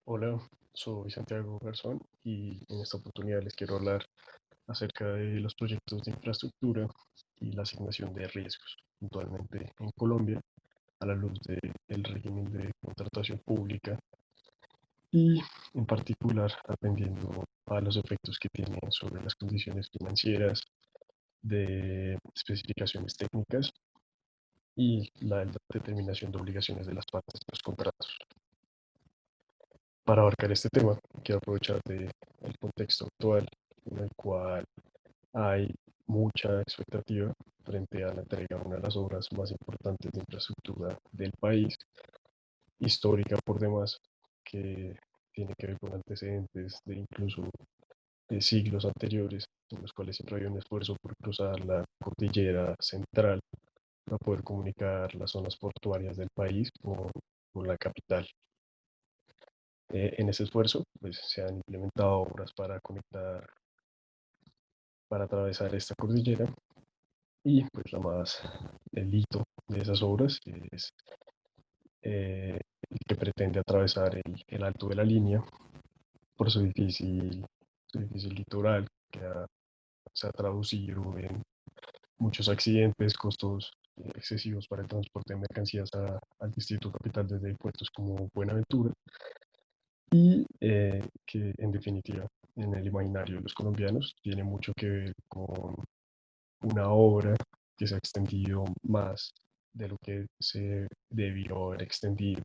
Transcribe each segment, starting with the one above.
Hola, soy Santiago Garzón y en esta oportunidad les quiero hablar acerca de los proyectos de infraestructura y la asignación de riesgos, puntualmente en Colombia, a la luz del régimen de contratación pública y en particular atendiendo a los efectos que tiene sobre las condiciones financieras de especificaciones técnicas y la determinación de obligaciones de las partes de los contratos. Para abarcar este tema, quiero aprovechar el contexto actual en el cual hay mucha expectativa frente a la entrega de una de las obras más importantes de infraestructura del país, histórica por demás, que tiene que ver con antecedentes de incluso de siglos anteriores, en los cuales siempre había un esfuerzo por cruzar la cordillera central para poder comunicar las zonas portuarias del país con la capital. En ese esfuerzo, pues, se han implementado obras para conectar, para atravesar esta cordillera y pues el hito de esas obras es el que pretende atravesar el Alto de la Línea por su difícil litoral se ha traducido en muchos accidentes, costos excesivos para el transporte de mercancías al distrito capital desde puertos como Buenaventura y que en definitiva en el imaginario de los colombianos tiene mucho que ver con una obra que se ha extendido más de lo que se debió haber extendido,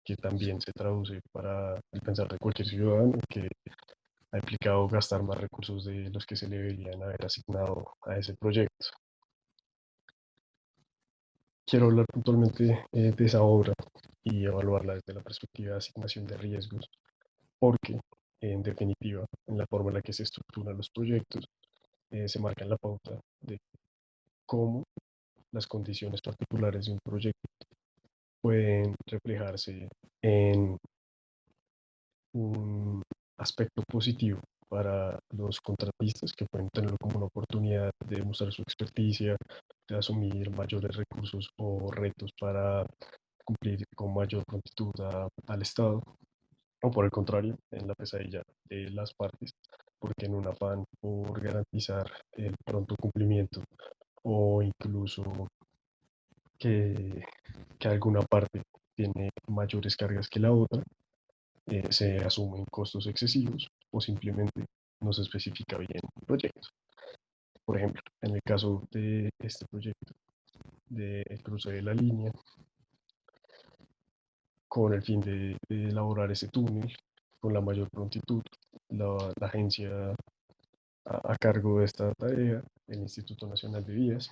que también se traduce para el pensar de cualquier ciudadano, que ha implicado gastar más recursos de los que se le deberían haber asignado a ese proyecto. Quiero hablar puntualmente de esa obra y evaluarla desde la perspectiva de asignación de riesgos, porque en definitiva, en la forma en la que se estructuran los proyectos, se marca la pauta de cómo las condiciones particulares de un proyecto pueden reflejarse en un aspecto positivo para los contratistas que pueden tenerlo como una oportunidad de mostrar su experticia, de asumir mayores recursos o retos para cumplir con mayor prontitud al Estado, o por el contrario, en la pesadilla de las partes, porque en un afán por garantizar el pronto cumplimiento o incluso que, que alguna parte tiene mayores cargas que la otra, se asumen costos excesivos o simplemente no se especifica bien el proyecto. Por ejemplo, en el caso de este proyecto del cruce de la línea, con el fin de elaborar ese túnel con la mayor prontitud, la agencia a cargo de esta tarea, el Instituto Nacional de Vías,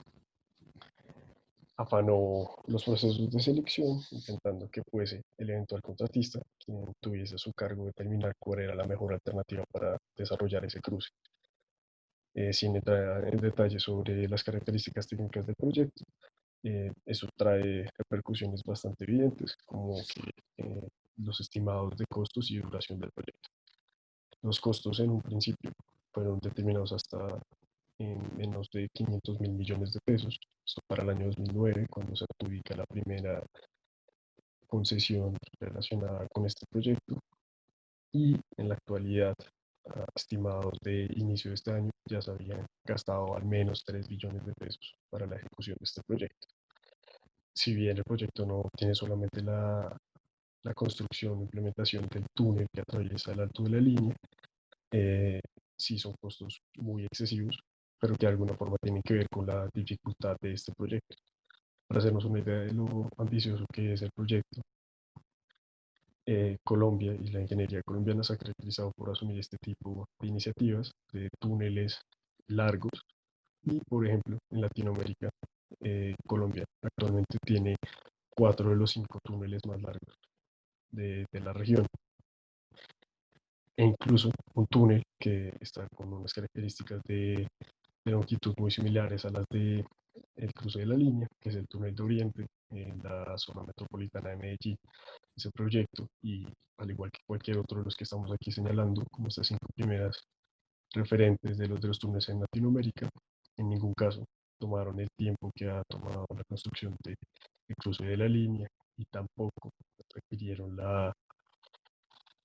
afanó los procesos de selección, intentando que fuese el eventual contratista quien tuviese a su cargo determinar cuál era la mejor alternativa para desarrollar ese cruce. Sin entrar en detalle sobre las características técnicas del proyecto, eso trae repercusiones bastante evidentes, como que los estimados de costos y duración del proyecto. Los costos en un principio fueron determinados hasta en menos de 500 mil millones de pesos, esto para el año 2009, cuando se adjudica la primera concesión relacionada con este proyecto, y en la actualidad, estimados de inicio de este año, ya se habían gastado al menos 3 billones de pesos para la ejecución de este proyecto. Si bien el proyecto no tiene solamente la construcción e implementación del túnel que atraviesa el alto de la línea, eh, sí son costos muy excesivos, pero que de alguna forma tienen que ver con la dificultad de este proyecto. Para hacernos una idea de lo ambicioso que es el proyecto, Colombia y la ingeniería colombiana se ha caracterizado por asumir este tipo de iniciativas de túneles largos y, por ejemplo, en Latinoamérica, Colombia actualmente tiene 4 de los 5 túneles más largos de la región, e incluso un túnel que está con unas características de longitud muy similares a las de el cruce de la línea, que es el túnel de Oriente en la zona metropolitana de Medellín. Ese proyecto, y al igual que cualquier otro de los que estamos aquí señalando, como estas 5 primeras referentes de los túneles en Latinoamérica, en ningún caso tomaron el tiempo que ha tomado la construcción del cruce de la línea y tampoco requirieron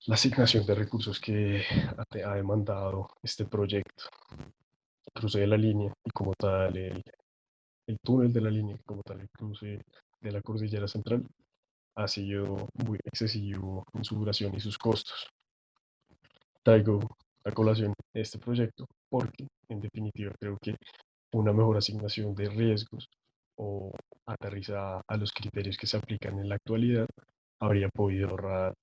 la asignación de recursos que ha demandado este proyecto, el cruce de la línea y como tal el túnel de la línea, como tal el cruce de la cordillera central, ha sido muy excesivo en su duración y sus costos. Traigo a colación este proyecto porque, en definitiva, creo que una mejor asignación de riesgos o aterrizada a los criterios que se aplican en la actualidad habría podido ahorrar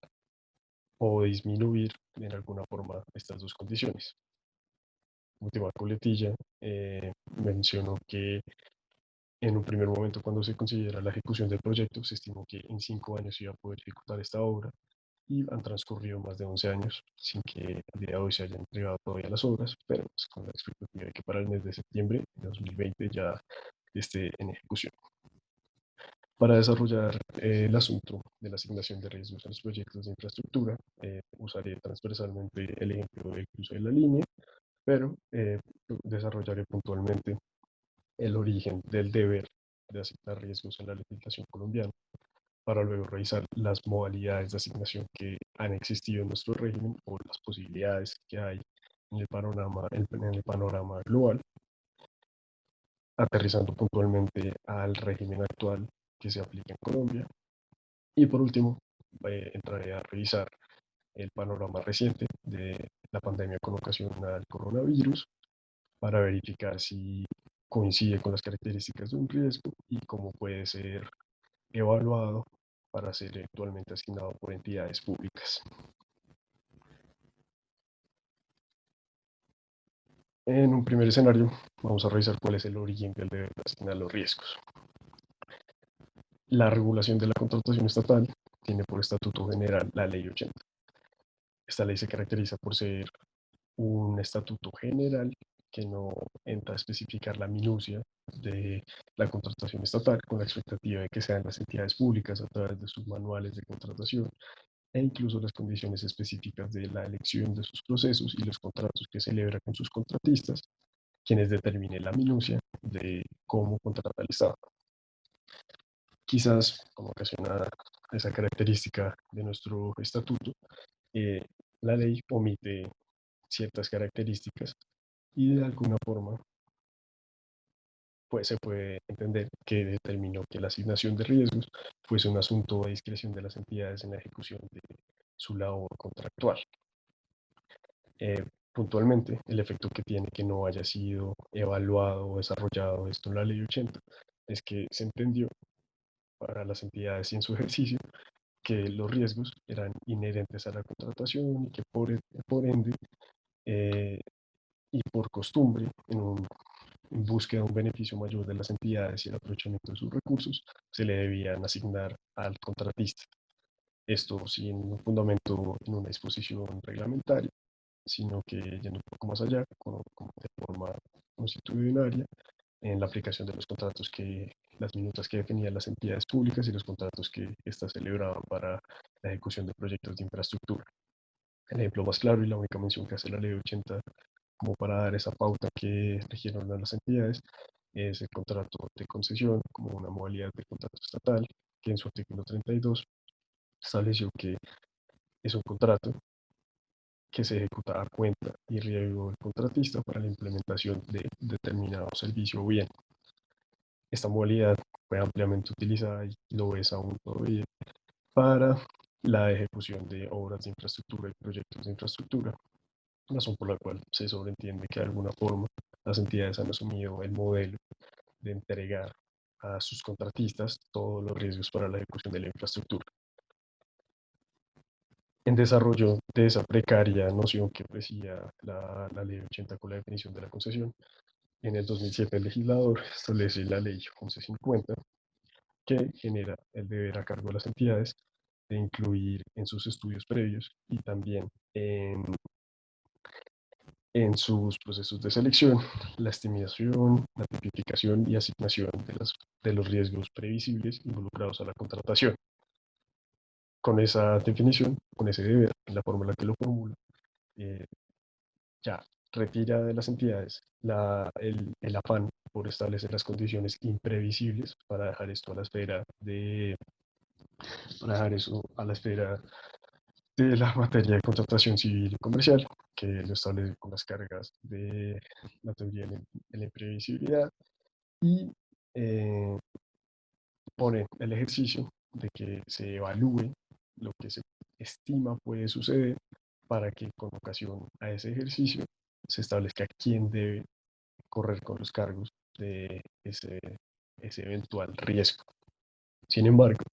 o disminuir en alguna forma estas dos condiciones. Última coletilla, menciono que en un primer momento, cuando se considera la ejecución del proyecto, se estimó que en 5 años se iba a poder ejecutar esta obra y han transcurrido más de 11 años sin que a día de hoy se hayan entregado todavía las obras, pero pues, con la expectativa de que para el mes de septiembre de 2020 ya esté en ejecución. Para desarrollar el asunto de la asignación de riesgos a los proyectos de infraestructura, usaré transversalmente el ejemplo del cruce de la línea, pero desarrollaré puntualmente el origen del deber de asignar riesgos en la legislación colombiana, para luego revisar las modalidades de asignación que han existido en nuestro régimen o las posibilidades que hay en el panorama global, aterrizando puntualmente al régimen actual que se aplica en Colombia. Y por último, entraré a revisar el panorama reciente de la pandemia con ocasión al coronavirus para verificar si coincide con las características de un riesgo y cómo puede ser evaluado para ser actualmente asignado por entidades públicas. En un primer escenario, vamos a revisar cuál es el origen del deber de asignar los riesgos. La regulación de la contratación estatal tiene por estatuto general la Ley 80. Esta ley se caracteriza por ser un estatuto general que no entra a especificar la minucia de la contratación estatal con la expectativa de que sean las entidades públicas a través de sus manuales de contratación e incluso las condiciones específicas de la elección de sus procesos y los contratos que celebra con sus contratistas, quienes determinen la minucia de cómo contrata el Estado. Quizás, como ocasiona esa característica de nuestro estatuto, eh, la ley omite ciertas características y de alguna forma pues, se puede entender que determinó que la asignación de riesgos fuese un asunto de discreción de las entidades en la ejecución de su labor contractual. Eh, Puntualmente, el efecto que tiene que no haya sido evaluado o desarrollado esto en la ley 80 es que se entendió para las entidades y en su ejercicio que los riesgos eran inherentes a la contratación y que por ende eh, y por costumbre, en búsqueda de un beneficio mayor de las entidades y el aprovechamiento de sus recursos, se le debían asignar al contratista. Esto sin un fundamento en una disposición reglamentaria, sino que yendo un poco más allá, como de forma constitucionaria, en la aplicación de los contratos las minutas que definían las entidades públicas y los contratos que éstas celebraban para la ejecución de proyectos de infraestructura. El ejemplo más claro y la única mención que hace la ley 80 como para dar esa pauta que regieron a las entidades es el contrato de concesión como una modalidad de contrato estatal que en su artículo 32 estableció que es un contrato que se ejecuta a cuenta y riesgo del contratista para la implementación de determinado servicio o bien. Esta modalidad fue ampliamente utilizada y lo es aún todavía para la ejecución de obras de infraestructura y proyectos de infraestructura, razón por la cual se sobreentiende que de alguna forma las entidades han asumido el modelo de entregar a sus contratistas todos los riesgos para la ejecución de la infraestructura. En desarrollo de esa precaria noción que ofrecía la Ley 80 con la definición de la concesión, en el 2007 el legislador establece la Ley 1150 que genera el deber a cargo de las entidades de incluir en sus estudios previos y también en sus procesos de selección la estimación, la tipificación y asignación de los riesgos previsibles involucrados a la contratación. Con esa definición, con ese deber, la forma en la que lo formula, eh, ya retira de las entidades el afán por establecer las condiciones imprevisibles para dejar esto a la esfera de, para dejar eso a la esfera de la materia de contratación civil y comercial, que lo establece con las cargas de la teoría de la imprevisibilidad y eh, pone el ejercicio de que se evalúe lo que se estima puede suceder para que con ocasión a ese ejercicio se establezca quién debe correr con los cargos de ese eventual riesgo. Sin embargo,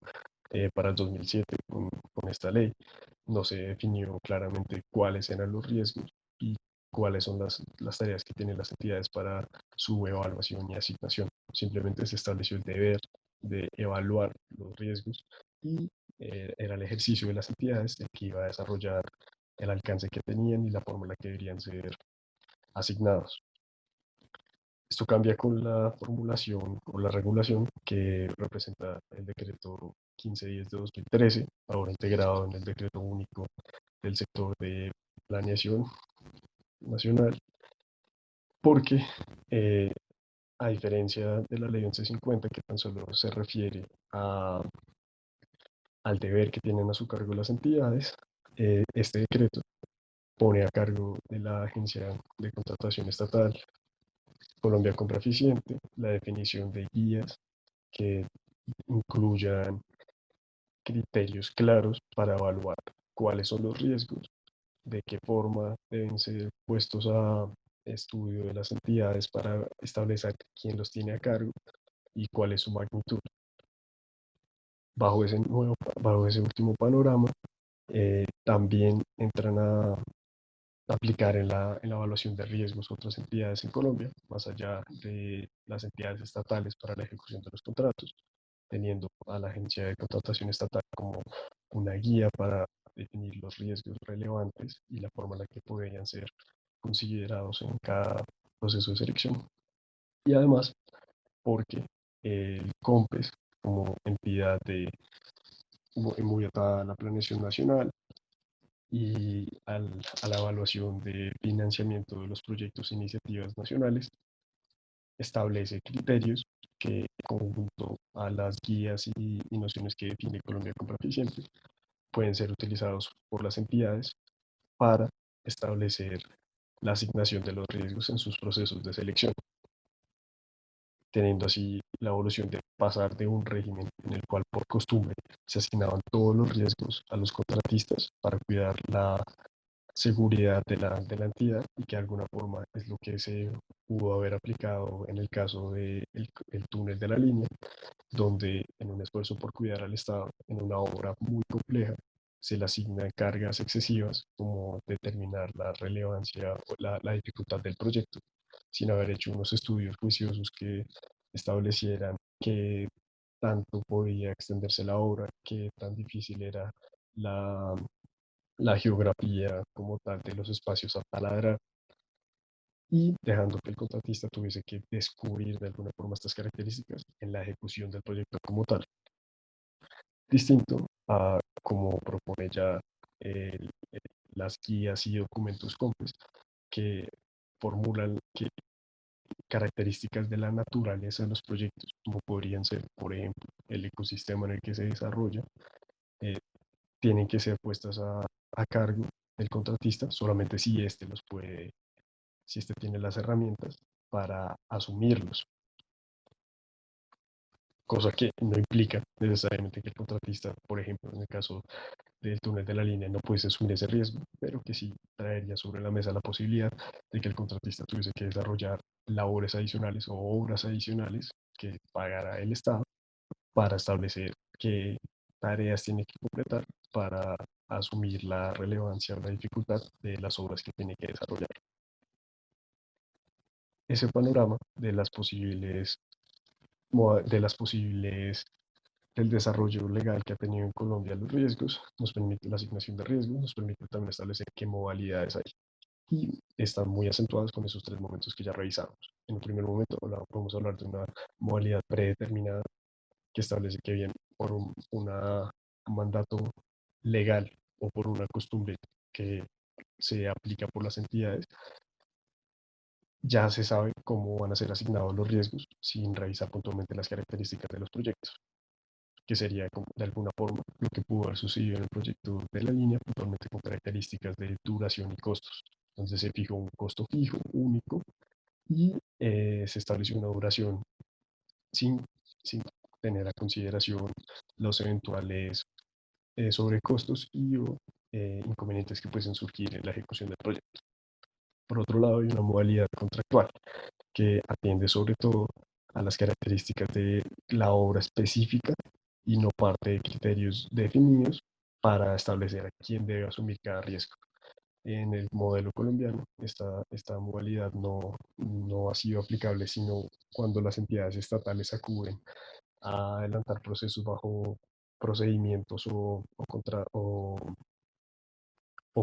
para el 2007, con esta ley, no se definió claramente cuáles eran los riesgos y cuáles son las tareas que tienen las entidades para su evaluación y asignación. Simplemente se estableció el deber de evaluar los riesgos y era el ejercicio de las entidades el que iba a desarrollar el alcance que tenían y la forma en la que deberían ser asignados. Esto cambia con la formulación o la regulación que representa el decreto 1510 de 2013, ahora integrado en el decreto único del sector de planeación nacional, porque a diferencia de la ley 1150, que tan solo se refiere al deber que tienen a su cargo las entidades, este decreto pone a cargo de la Agencia de Contratación Estatal Colombia Compra Eficiente la definición de guías que incluyan criterios claros para evaluar cuáles son los riesgos, de qué forma deben ser puestos a estudio de las entidades para establecer quién los tiene a cargo y cuál es su magnitud. Bajo ese último panorama, también entran a aplicar en la evaluación de riesgos otras entidades en Colombia, más allá de las entidades estatales para la ejecución de los contratos, teniendo a la Agencia de Contratación Estatal como una guía para definir los riesgos relevantes y la forma en la que podrían ser considerados en cada proceso de selección. Y además, porque el COMPES, como entidad muy atada a la planeación nacional y a la evaluación de financiamiento de los proyectos e iniciativas nacionales, establece criterios que, conjunto a las guías y nociones que define Colombia como eficiente, pueden ser utilizados por las entidades para establecer la asignación de los riesgos en sus procesos de selección, teniendo así la evolución de pasar de un régimen en el cual por costumbre se asignaban todos los riesgos a los contratistas para cuidar la seguridad de la entidad y que de alguna forma es lo que se pudo haber aplicado en el caso del el túnel de la línea, donde en un esfuerzo por cuidar al Estado en una obra muy compleja se le asignan cargas excesivas como determinar la relevancia o la dificultad del proyecto, sin haber hecho unos estudios juiciosos que establecieran qué tanto podía extenderse la obra, qué tan difícil era la, la geografía como tal de los espacios a taladrar y dejando que el contratista tuviese que descubrir de alguna forma estas características en la ejecución del proyecto como tal, distinto a como propone ya las guías y documentos COMPES que formulan que características de la naturaleza de los proyectos, como podrían ser, por ejemplo, el ecosistema en el que se desarrolla, eh, tienen que ser puestas a cargo del contratista solamente si éste los puede, si éste tiene las herramientas para asumirlos, cosa que no implica necesariamente que el contratista, por ejemplo, en el caso del túnel de la línea, no pudiese asumir ese riesgo, pero que sí traería sobre la mesa la posibilidad de que el contratista tuviese que desarrollar labores adicionales o obras adicionales que pagara el Estado para establecer qué tareas tiene que completar para asumir la relevancia o la dificultad de las obras que tiene que desarrollar. Ese panorama de las posibles del desarrollo legal que ha tenido en Colombia los riesgos, nos permite la asignación de riesgos, nos permite también establecer qué modalidades hay. Y están muy acentuadas con esos tres momentos que ya revisamos. En un primer momento podemos hablar de una modalidad predeterminada que establece que bien por un mandato legal o por una costumbre que se aplica por las entidades, ya se sabe cómo van a ser asignados los riesgos sin revisar puntualmente las características de los proyectos. que sería de alguna forma lo que pudo haber sucedido en el proyecto de la línea, puntualmente con características de duración y costos. Entonces se fijó un costo fijo, único, y se estableció una duración sin, sin tener a consideración los eventuales sobrecostos y o, inconvenientes que pueden surgir en la ejecución del proyecto. Por otro lado, hay una modalidad contractual que atiende sobre todo a las características de la obra específica y no parte de criterios definidos para establecer a quién debe asumir cada riesgo. En el modelo colombiano, esta modalidad no ha sido aplicable, sino cuando las entidades estatales acuden a adelantar procesos bajo procedimientos o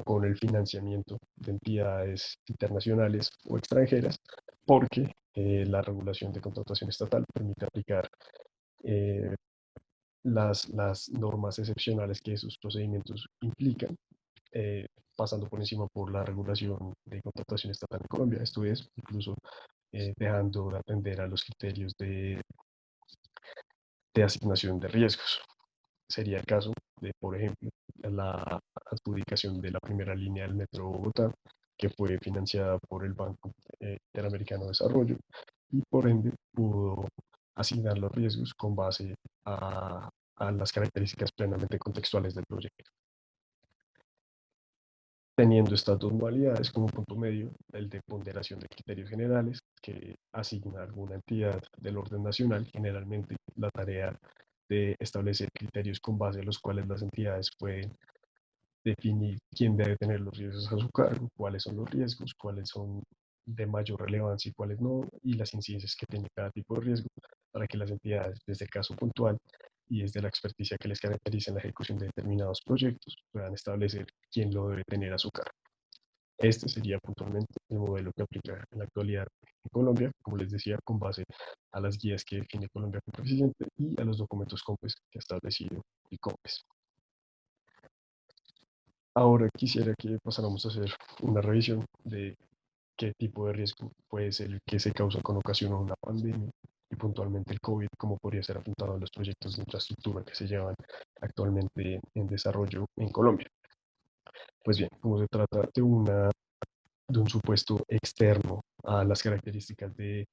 con el financiamiento de entidades internacionales o extranjeras, porque la regulación de contratación estatal permite aplicar eh, las normas excepcionales que esos procedimientos implican, eh, pasando por encima por la regulación de contratación estatal en Colombia. Esto es, incluso dejando de atender a los criterios de asignación de riesgos. Sería el caso de, por ejemplo, la adjudicación de la primera línea del Metro de Bogotá, que fue financiada por el Banco Interamericano de Desarrollo y por ende pudo asignar los riesgos con base a las características plenamente contextuales del proyecto. Teniendo estas dos modalidades como punto medio, el de ponderación de criterios generales, que asigna a alguna entidad del orden nacional, generalmente la tarea de establecer criterios con base a los cuales las entidades pueden definir quién debe tener los riesgos a su cargo, cuáles son los riesgos, cuáles son de mayor relevancia y cuáles no, y las incidencias que tiene cada tipo de riesgo, para que las entidades, desde el caso puntual y desde la experticia que les caracteriza en la ejecución de determinados proyectos, puedan establecer quién lo debe tener a su cargo. Este sería puntualmente el modelo que aplica en la actualidad en Colombia, como les decía, con base a las guías que define Colombia como presidente y a los documentos COMPES que ha establecido el COMPES. Ahora quisiera que pasáramos a hacer una revisión de qué tipo de riesgo puede ser el que se causa con ocasión de una pandemia y puntualmente el COVID, cómo podría ser apuntado en los proyectos de infraestructura que se llevan actualmente en desarrollo en Colombia. Pues bien, como se trata de un supuesto externo a las características de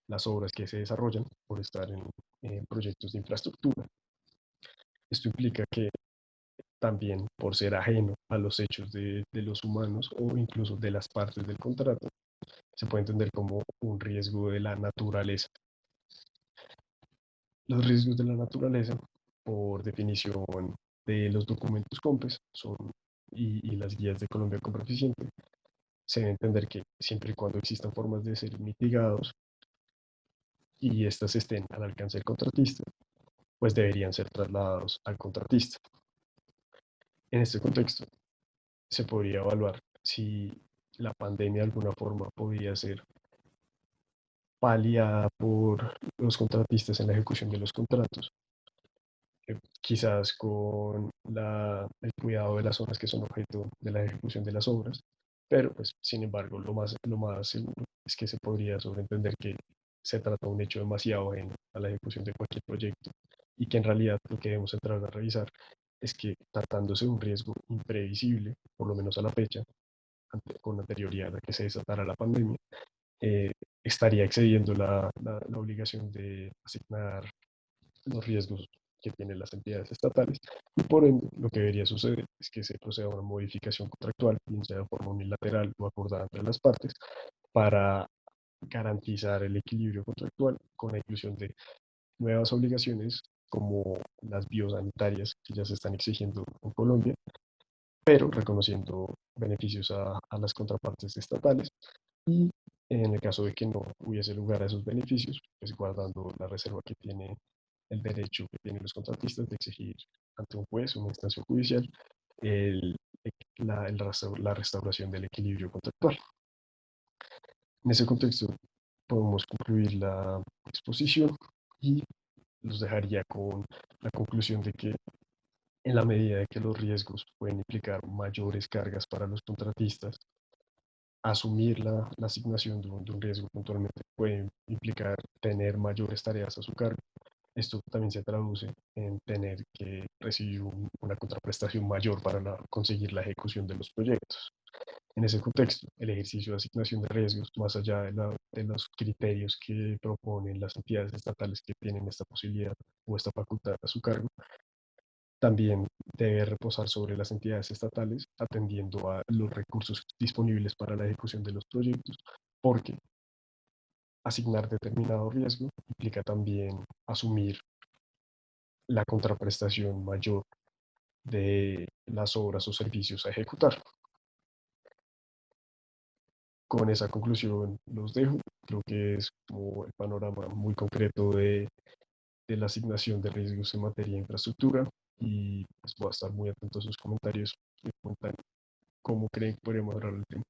las obras que se desarrollan por estar en proyectos de infraestructura, esto implica que también por ser ajeno a los hechos de los humanos o incluso de las partes del contrato, se puede entender como un riesgo de la naturaleza. Los riesgos de la naturaleza, por definición de los documentos COMPES y las guías de Colombia con Proficiente, se debe entender que siempre y cuando existan formas de ser mitigados y éstas estén al alcance del contratista, pues deberían ser trasladados al contratista. En este contexto, se podría evaluar si la pandemia de alguna forma podría ser paliada por los contratistas en la ejecución de los contratos, quizás con el cuidado de las zonas que son objeto de la ejecución de las obras, pero pues sin embargo lo más seguro es que se podría sobreentender que se trata de un hecho demasiado ajeno a la ejecución de cualquier proyecto y que en realidad lo que debemos entrar a revisar es que tratándose de un riesgo imprevisible, por lo menos a la fecha, con anterioridad a que se desatara la pandemia, eh, estaría excediendo la obligación de asignar los riesgos que tienen las entidades estatales y por ende lo que debería suceder es que se proceda a una modificación contractual, bien sea de forma unilateral o acordada entre las partes, para garantizar el equilibrio contractual con la inclusión de nuevas obligaciones como las biosanitarias que ya se están exigiendo en Colombia, pero reconociendo beneficios a las contrapartes estatales y en el caso de que no hubiese lugar a esos beneficios, pues guardando la reserva que tiene el derecho que tienen los contratistas de exigir ante un juez o una instancia judicial el, la restauración del equilibrio contractual. En ese contexto podemos concluir la exposición y los dejaría con la conclusión de que en la medida de que los riesgos pueden implicar mayores cargas para los contratistas, asumir la asignación de un riesgo puntualmente puede implicar tener mayores tareas a su cargo Esto también se traduce en tener que recibir una contraprestación mayor para conseguir la ejecución de los proyectos. En ese contexto, el ejercicio de asignación de riesgos, más allá de los criterios que proponen las entidades estatales que tienen esta posibilidad o esta facultad a su cargo, también debe reposar sobre las entidades estatales, atendiendo a los recursos disponibles para la ejecución de los proyectos, porque asignar determinado riesgo implica también asumir la contraprestación mayor de las obras o servicios a ejecutar. Con esa conclusión los dejo. Creo que es como el panorama muy concreto de la asignación de riesgos en materia de infraestructura y pues voy a estar muy atento a sus comentarios que cuentan cómo creen que podríamos mejorar el tema.